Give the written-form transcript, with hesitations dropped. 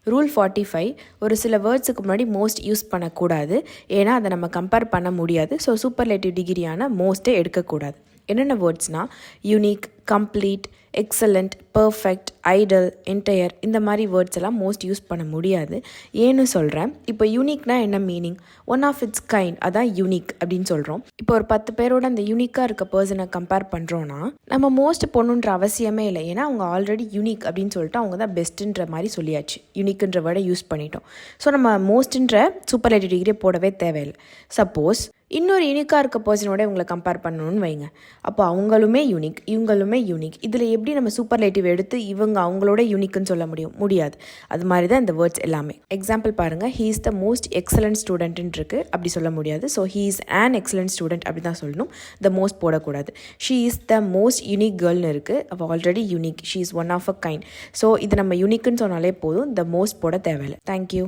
Rule 45 ஒரு சில வேர்ட்ஸுக்கு முன்னாடி மோஸ்ட் யூஸ் பண்ணக்கூடாது. ஏன்னா அதை நம்ம கம்பேர் பண்ண முடியாது. ஸோ சூப்பர்லேட்டிவ் டிகிரியான மோஸ்ட்டே எடுக்கக்கூடாது. என்னென்ன வேர்ட்ஸ்னால் unique, complete, excellent, perfect, ideal, entire இந்த மாதிரி வேர்ட்ஸ் எல்லாம் மோஸ்ட் யூஸ் பண்ண முடியாது. ஏன்னு சொல்கிறேன். இப்போ யூனிக்னா என்ன meaning? One of its kind, அதான் யூனிக் அப்படின்னு சொல்கிறோம். இப்போ ஒரு 10 பேரோட அந்த யூனிக்காக இருக்க பர்சனை கம்பேர் பண்ணுறோன்னா நம்ம மோஸ்ட் பொண்ணுன்ற அவசியமே இல்லை. ஏன்னா அவங்க ஆல்ரெடி யூனிக் அப்படின்னு சொல்லிட்டு அவங்க தான் பெஸ்ட்டுன்ற மாதிரி சொல்லியாச்சு. யூனிக்குன்ற வேர்டை யூஸ் பண்ணிட்டோம். ஸோ நம்ம மோஸ்ட்ன்ற சூப்பர்லேட்டிவ் டிகிரியை போடவே தேவையில்லை. சப்போஸ் இன்னொரு யூனிக்காக இருக்க பர்சனோட இவங்களை கம்பேர் பண்ணணும்னு வைங்க. அப்போ அவங்களுமே யூனிக், இவங்களுமே யூனிக். இதில் எப்படி நம்ம சூப்பர்லேட்டிவ் எடுத்து இவங்க அவங்களோட யூனிக்குன்னு சொல்ல முடியாது. அது மாதிரி தான் இந்த வேர்ட்ஸ் எல்லாமே. எக்ஸாம்பிள் பாருங்கள், he is the most excellent ஸ்டூடெண்ட்னு இருக்குது. அப்படி சொல்ல முடியாது. So he is an excellent student அப்படி தான் சொல்லணும். த மோஸ்ட் போடக்கூடாது. She is the most unique கேர்ள்னு இருக்குது. அவள் already unique. She is one of a kind. So இது நம்ம யூனிக்குன்னு சொன்னாலே போதும். த மோஸ்ட் போட தேவையில்லை. தேங்க்யூ.